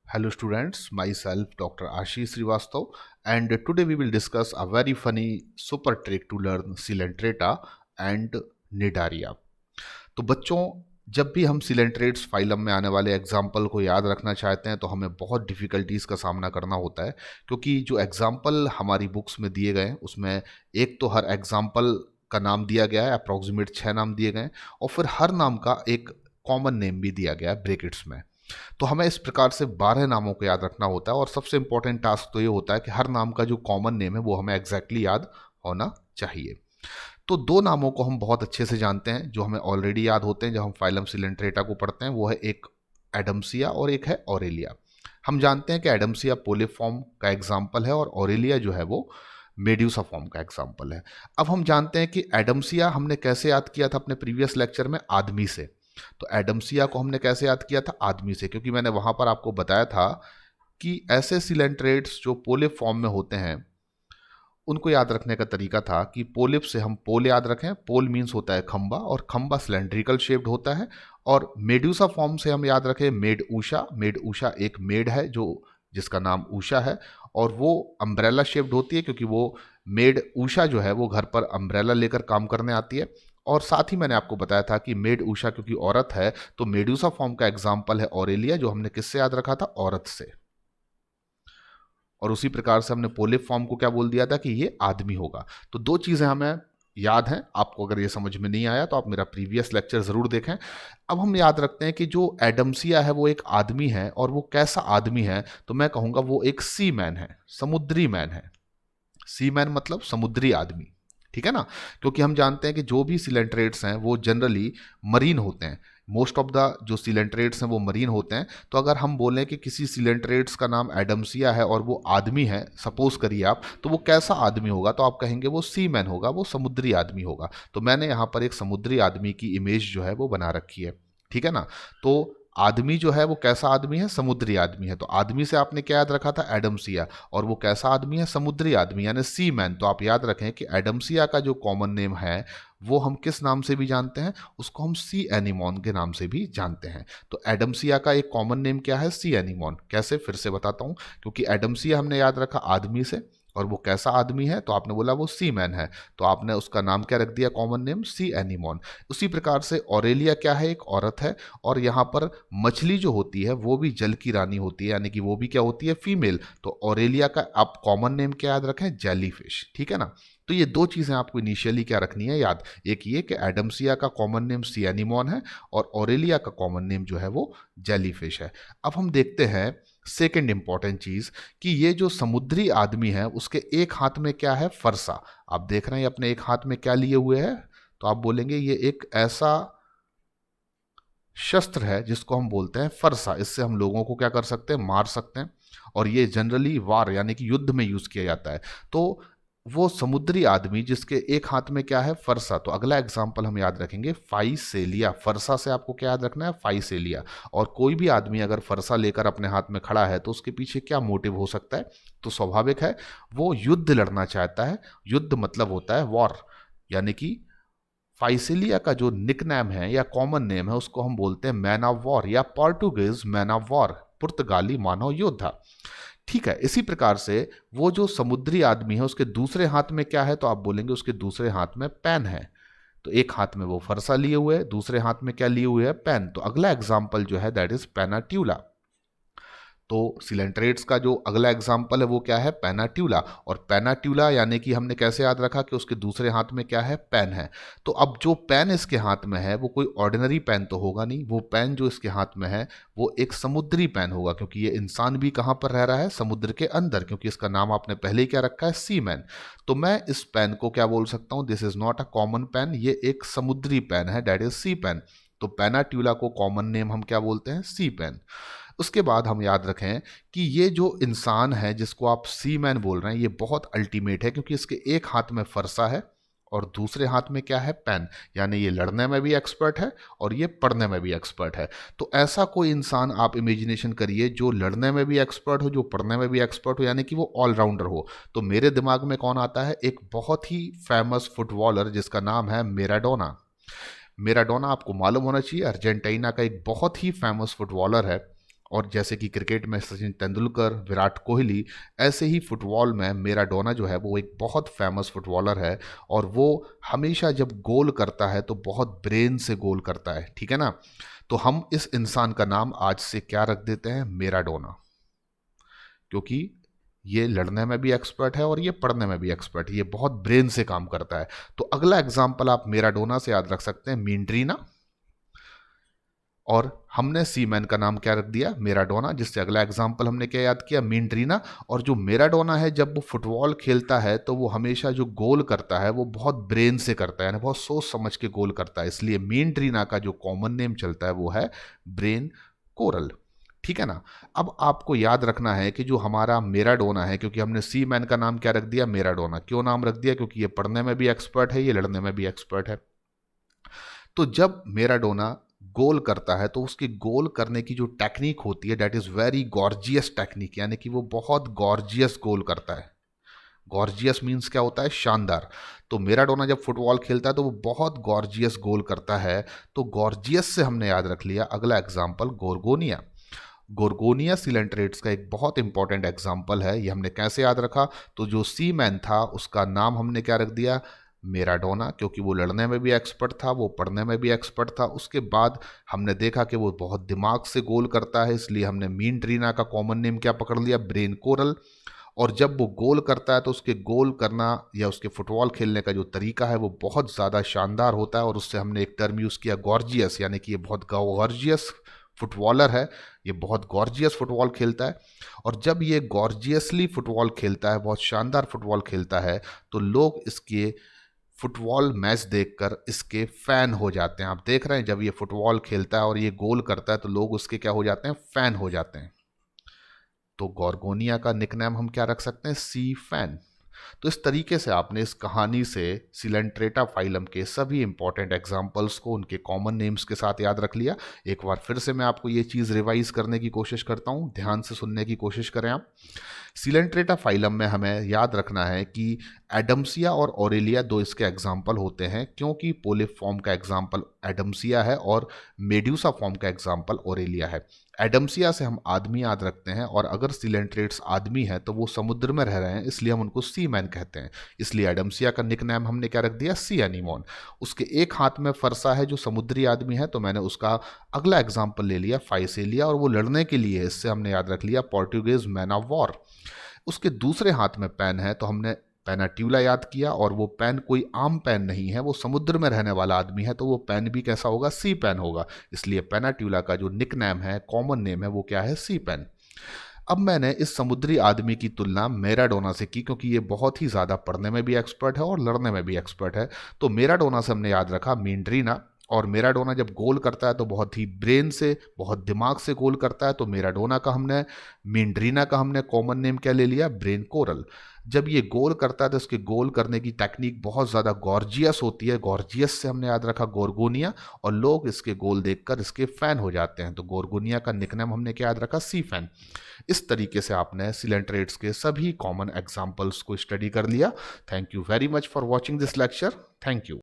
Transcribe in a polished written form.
Hello students, myself Dr. Ashish Srivastav and today we will discuss a very funny super trick to learn Coelenterata and Cnidaria. तो बच्चों जब भी हम coelenterates phylum में आने वाले एग्जाम्पल को याद रखना चाहते हैं तो हमें बहुत डिफ़िकल्टीज़ का सामना करना होता है क्योंकि जो एग्जाम्पल हमारी बुक्स में दिए गए हैं उसमें एक तो हर एग्जाम्पल का नाम दिया गया है, अप्रॉक्सीमेट 6 नाम दिए गए हैं और फिर हर नाम का एक कॉमन नेम भी दिया गया है ब्रैकेट्स में। तो हमें इस प्रकार से 12 नामों को याद रखना होता है और सबसे इंपॉर्टेंट टास्क तो ये होता है कि हर नाम का जो कॉमन नेम है वो हमें एग्जैक्टली याद होना चाहिए। तो दो नामों को हम बहुत अच्छे से जानते हैं जो हमें ऑलरेडी याद होते हैं जब हम फाइलम सिलेंट्रेटा को पढ़ते हैं, वो है एक एडम्सिया और एक है ऑरेलिया। हम जानते हैं कि एडम्सिया पोलिफॉर्म का एग्जाम्पल है और ऑरेलिया जो है वो मेड्यूसा फॉर्म का एग्जाम्पल है। अब हम जानते हैं कि एडम्सिया हमने कैसे याद किया था अपने प्रीवियस लेक्चर में, आदमी से। तो एडम्सिया को हमने कैसे याद किया था, आदमी से, क्योंकि मैंने वहां पर आपको बताया था कि ऐसे सिलेंट्रेट्स जो पोलिप फॉर्म में होते हैं उनको याद रखने का तरीका था कि पोलिप से हम पोल याद रखें। पोल मीन्स होता है खंबा और खंबा सिलेंड्रिकल शेप्ड होता है। और मेड्यूसा फॉर्म से हम याद रखें मेड ऊषा। मेड ऊषा एक मेड है जो जिसका नाम ऊषा है और वो अम्ब्रेला शेप्ड होती है क्योंकि वो मेड ऊषा जो है वो घर पर अम्ब्रेला लेकर काम करने आती है। और साथ ही मैंने आपको बताया था कि मेड ऊषा क्योंकि औरत है तो मेड्यूसा फॉर्म का एग्जाम्पल है ऑरेलिया, जो हमने किससे याद रखा था, औरत से। और उसी प्रकार से हमने पोलिप फॉर्म को क्या बोल दिया था कि ये आदमी होगा। तो दो चीजें हमें याद हैं। आपको अगर ये समझ में नहीं आया तो आप मेरा प्रीवियस लेक्चर जरूर देखें। अब हम याद रखते हैं कि जो एडम्सिया है वो एक आदमी है और वो कैसा आदमी है, तो मैं कहूंगा वो एक सी मैन है, समुद्री मैन है। सी मैन मतलब समुद्री आदमी, ठीक है ना। क्योंकि हम जानते हैं कि जो भी सिलेंट्रेट्स हैं वो जनरली मरीन होते हैं। मोस्ट ऑफ द जो सिलेंट्रेट्स हैं वो मरीन होते हैं। तो अगर हम बोलें कि किसी सिलेंट्रेट्स का नाम एडम्सिया है और वो आदमी है, सपोज करिए आप, तो वो कैसा आदमी होगा, तो आप कहेंगे वो सी मैन होगा, वो समुद्री आदमी होगा। तो मैंने यहाँ पर एक समुद्री आदमी की इमेज जो है वो बना रखी है, ठीक है ना। तो आदमी जो है वो कैसा आदमी है, समुद्री आदमी है। तो आदमी से आपने क्या याद रखा था, एडम्सिया, और वो कैसा आदमी है, समुद्री आदमी यानी सी मैन। तो आप याद रखें कि एडम्सिया का जो कॉमन नेम है वो हम किस नाम से भी जानते हैं, उसको हम सी एनिमोन के नाम से भी जानते हैं। तो एडम्सिया का एक कॉमन नेम क्या है, सी एनिमोन। कैसे, फिर से बताता हूं। क्योंकि एडम्सिया हमने याद रखा आदमी से और वो कैसा आदमी है, तो आपने बोला वो सी मैन है, तो आपने उसका नाम क्या रख दिया, कॉमन नेम सी एनिमोन। उसी प्रकार से ऑरेलिया क्या है, एक औरत है। और यहाँ पर मछली जो होती है वो भी जल की रानी होती है, यानी कि वो भी क्या होती है, फीमेल। तो ऑरेलिया का आप कॉमन नेम क्या याद रखें, जेलीफिश, ठीक है ना। तो ये दो चीजें आपको इनिशियली क्या रखनी है याद, एक ये कि एडम्सिया का कॉमन नेम सी एनिमोन है और ऑरेलिया का कॉमन नेम जो है वो जेलीफिश है। अब हम देखते हैं सेकेंड इंपॉर्टेंट चीज कि ये जो समुद्री आदमी है उसके एक हाथ में क्या है, फरसा। आप देख रहे हैं अपने एक हाथ में क्या लिए हुए है, तो आप बोलेंगे ये एक ऐसा शस्त्र है जिसको हम बोलते हैं फरसा। इससे हम लोगों को क्या कर सकते हैं, मार सकते हैं। और ये जनरली वार यानी कि युद्ध में यूज किया जाता है। तो वो समुद्री आदमी जिसके एक हाथ में क्या है, फरसा। तो अगला एग्जाम्पल हम याद रखेंगे फाइसेलिया। फरसा से आपको क्या याद रखना है, फाइसेलिया। और कोई भी आदमी अगर फरसा लेकर अपने हाथ में खड़ा है तो उसके पीछे क्या मोटिव हो सकता है, तो स्वाभाविक है वो युद्ध लड़ना चाहता है। युद्ध मतलब होता है वॉर, यानी कि फाइसिलिया का जो निकनेम है या कॉमन नेम है उसको हम बोलते हैं मैन ऑफ वॉर या पोर्टुगीज मैन ऑफ वॉर, पुर्तगाली मानव योद्धा, ठीक है। इसी प्रकार से वो जो समुद्री आदमी है उसके दूसरे हाथ में क्या है, तो आप बोलेंगे उसके दूसरे हाथ में पेन है। तो एक हाथ में वो फरसा लिए हुए है, दूसरे हाथ में क्या लिए हुए है, पेन। तो अगला एग्जाम्पल जो है दैट इज पेनाट्यूला। तो सिलेंट्रेट्स का जो अगला एग्जाम्पल है वो क्या है, पेनाट्यूला। और पेनाट्यूला यानी कि हमने कैसे याद रखा कि उसके दूसरे हाथ में क्या है, पेन है। तो अब जो पेन इसके हाथ में है वो कोई ऑर्डिनरी पेन तो होगा नहीं, वो पेन जो इसके हाथ में है वो एक समुद्री पेन होगा, क्योंकि ये इंसान भी कहाँ पर रह रहा है, समुद्र के अंदर, क्योंकि इसका नाम आपने पहले ही क्या रखा है, सी मैन। तो मैं इस पेन को क्या बोल सकता हूँ, this is not a common pen, ये एक समुद्री पेन है, डेट इज सी पेन। तो पेनाट्यूला को कॉमन नेम हम क्या बोलते हैं, सी पेन। उसके बाद हम याद रखें कि ये जो इंसान है जिसको आप सी मैन बोल रहे हैं ये बहुत अल्टीमेट है, क्योंकि इसके एक हाथ में फरसा है और दूसरे हाथ में क्या है, पेन। यानी ये लड़ने में भी एक्सपर्ट है और ये पढ़ने में भी एक्सपर्ट है। तो ऐसा कोई इंसान आप इमेजिनेशन करिए जो लड़ने में भी एक्सपर्ट हो, जो पढ़ने में भी एक्सपर्ट हो, यानी कि वो ऑलराउंडर हो। तो मेरे दिमाग में कौन आता है, एक बहुत ही फेमस फुटबॉलर जिसका नाम है मेराडोना। मेराडोना आपको मालूम होना चाहिए अर्जेंटीना का एक बहुत ही फेमस फुटबॉलर है। और जैसे कि क्रिकेट में सचिन तेंदुलकर, विराट कोहली, ऐसे ही फुटबॉल में मैराडोना जो है वो एक बहुत फेमस फुटबॉलर है। और वो हमेशा जब गोल करता है तो बहुत ब्रेन से गोल करता है, ठीक है ना। तो हम इस इंसान का नाम आज से क्या रख देते हैं, मैराडोना, क्योंकि ये लड़ने में भी एक्सपर्ट है और ये पढ़ने में भी एक्सपर्ट है, ये बहुत ब्रेन से काम करता है। तो अगला एग्जाम्पल आप मैराडोना से याद रख सकते हैं, मींड्रीना। और हमने सीमैन का नाम क्या रख दिया, मैराडोना, जिससे अगला एग्जाम्पल हमने क्या याद किया, मींड्रीना। और जो मैराडोना है जब वो फुटबॉल खेलता है तो वो हमेशा जो गोल करता है वो बहुत ब्रेन से करता है, यानी बहुत सोच समझ के गोल करता है, इसलिए मींड्रीना का जो कॉमन नेम चलता है वो है ब्रेन कोरल, ठीक है ना। अब आपको याद रखना है कि जो हमारा मैराडोना है, क्योंकि हमने सी मैन का नाम क्या रख दिया, मैराडोना, क्यों नाम रख दिया, क्योंकि ये पढ़ने में भी एक्सपर्ट है, ये लड़ने में भी एक्सपर्ट है। तो जब मैराडोना गोल करता है तो उसकी गोल करने की जो टेक्निक होती है that is very gorgeous technique, यानी कि वो बहुत गॉर्जियस गोल करता है। गॉर्जियस मीन्स क्या होता है, शानदार। तो मैराडोना जब फुटबॉल खेलता है तो वो बहुत गॉर्जियस गोल करता है। तो गॉर्जियस से हमने याद रख लिया अगला एग्जाम्पल, गोरगोनिया। गोरगोनिया सिलेंट्रेट्स का एक बहुत इंपॉर्टेंट एग्जाम्पल है। ये हमने कैसे याद रखा, तो जो सी मैन था उसका नाम हमने क्या रख दिया, मैराडोना, क्योंकि वो लड़ने में भी एक्सपर्ट था, वो पढ़ने में भी एक्सपर्ट था। उसके बाद हमने देखा कि वो बहुत दिमाग से गोल करता है, इसलिए हमने मींड्रीना का कॉमन नेम क्या पकड़ लिया, ब्रेन कोरल। और जब वो गोल करता है तो उसके गोल करना या उसके फुटबॉल खेलने का जो तरीका है वो बहुत ज़्यादा शानदार होता है, और उससे हमने एक टर्म यूज़ किया गॉर्जियस, यानी कि ये बहुत गॉर्जियस फुटबॉलर है, ये बहुत गॉर्जियस फुटबॉल खेलता है। और जब ये गॉर्जियसली फुटबॉल खेलता है, बहुत शानदार फुटबॉल खेलता है, तो लोग इसके फुटबॉल मैच देखकर इसके फैन हो जाते हैं। आप देख रहे हैं जब ये फुटबॉल खेलता है और ये गोल करता है तो लोग उसके क्या हो जाते हैं, फैन हो जाते हैं। तो गॉर्गोनिया का निकनेम हम क्या रख सकते हैं, सी फैन। तो इस तरीके से आपने इस कहानी से सिलेंट्रेटा फाइलम के सभी इंपॉर्टेंट एग्जाम्पल्स को उनके कॉमन नेम्स के साथ याद रख लिया। एक बार फिर से मैं आपको ये चीज़ रिवाइज करने की कोशिश करता हूँ, ध्यान से सुनने की कोशिश करें आप। सिलेंट्रेटा फाइलम में हमें याद रखना है कि एडम्सिया और ओरेलिया दो इसके एग्जाम्पल होते हैं, क्योंकि पोलिप फॉर्म का एग्जाम्पल एडम्सिया है और मेड्यूसा फॉर्म का एग्जाम्पल ओरेलिया है। एडम्सिया से हम आदमी याद रखते हैं, और अगर सिलेंट्रेट्स आदमी हैं तो वो समुद्र में रह रहे हैं, इसलिए हम उनको सी मैन कहते हैं। इसलिए एडम्सिया का निकनेम हमने क्या रख दिया, सी एनीमोन। उसके एक हाथ में फरसा है जो समुद्री आदमी है, तो मैंने उसका अगला एग्जाम्पल ले लिया, फाइसेलिया, और वो लड़ने के लिए, इससे हमने याद रख लिया पोर्टुगेज मैन ऑफ वॉर। उसके दूसरे हाथ में पेन है तो हमने पेनाट्यूला याद किया, और वो पेन कोई आम पेन नहीं है, वो समुद्र में रहने वाला आदमी है, तो वो पेन भी कैसा होगा, सी पेन होगा। इसलिए पेनाट्यूला का जो निक नेम है, कॉमन नेम है, वो क्या है, सी पेन। अब मैंने इस समुद्री आदमी की तुलना मैराडोना से की, क्योंकि ये बहुत ही ज़्यादा पढ़ने में भी एक्सपर्ट है और लड़ने में भी एक्सपर्ट है। तो मैराडोना से हमने याद रखा मींड्रीना, और मैराडोना जब गोल करता है तो बहुत ही ब्रेन से, बहुत दिमाग से गोल करता है, तो मैराडोना का हमने, मींड्रीना का हमने कॉमन नेम क्या ले लिया, ब्रेन कोरल। जब ये गोल करता है तो इसके गोल करने की टेक्निक बहुत ज़्यादा गॉर्जियस होती है, गॉर्जियस से हमने याद रखा गोरगोनिया, और लोग इसके गोल देखकर इसके फैन हो जाते हैं, तो गोरगोनिया का निकनेम हमने क्या याद रखा, सी फैन। इस तरीके से आपने सिलेंट्रेट्स के सभी कॉमन एग्जाम्पल्स को स्टडी कर लिया। Thank you very much for watching this lecture. Thank you.